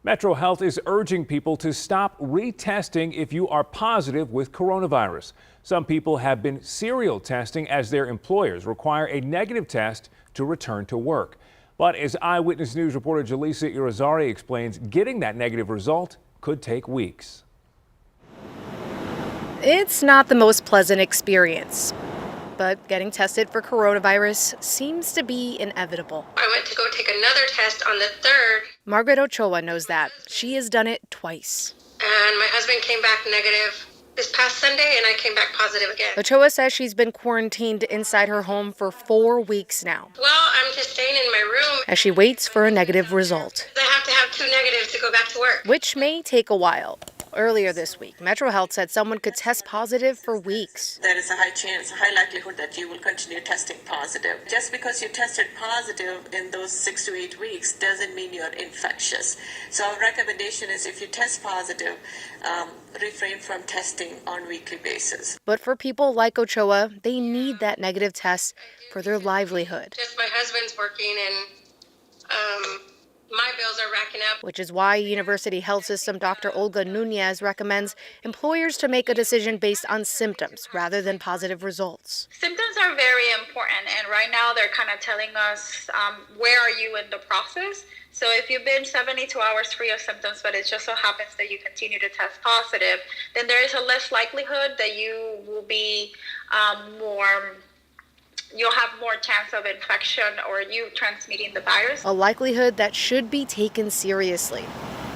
Metro Health is urging people to stop retesting if you are positive with coronavirus. Some people have been serial testing as their employers require a negative test to return to work. But as Eyewitness News reporter Jaleesa Irizarry explains, getting that negative result could take weeks. It's not the most pleasant experience, but getting tested for coronavirus seems to be inevitable. I went to go take another test on the 3rd. Margaret Ochoa knows that. She has done it twice. And my husband came back negative this past Sunday, and I came back positive again. Ochoa says she's been quarantined inside her home for 4 weeks now. Well, I'm just staying in my room as she waits for a negative result. I have to have 2 negatives to go back to work, which may take a while. Earlier this week, Metro Health said someone could test positive for weeks. There is a high likelihood that you will continue testing positive. Just because you tested positive in those 6 to 8 weeks doesn't mean you're infectious. So our recommendation is if you test positive, refrain from testing on a weekly basis. But for people like Ochoa, they need that negative test for their livelihood. Just my husband's working and my bills are racking up. Which is why University Health System Dr. Olga Nunez recommends employers to make a decision based on symptoms rather than positive results. Symptoms are very important, and right now they're kind of telling us where are you in the process. So if you've been 72 hours free of symptoms, but it just so happens that you continue to test positive, then there is a less likelihood that you will be you'll have more chance of infection or you transmitting the virus. A likelihood that should be taken seriously,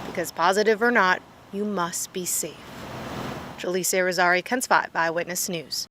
because positive or not, you must be safe. Jaleesa Irizarry, KENS 5 Eyewitness News.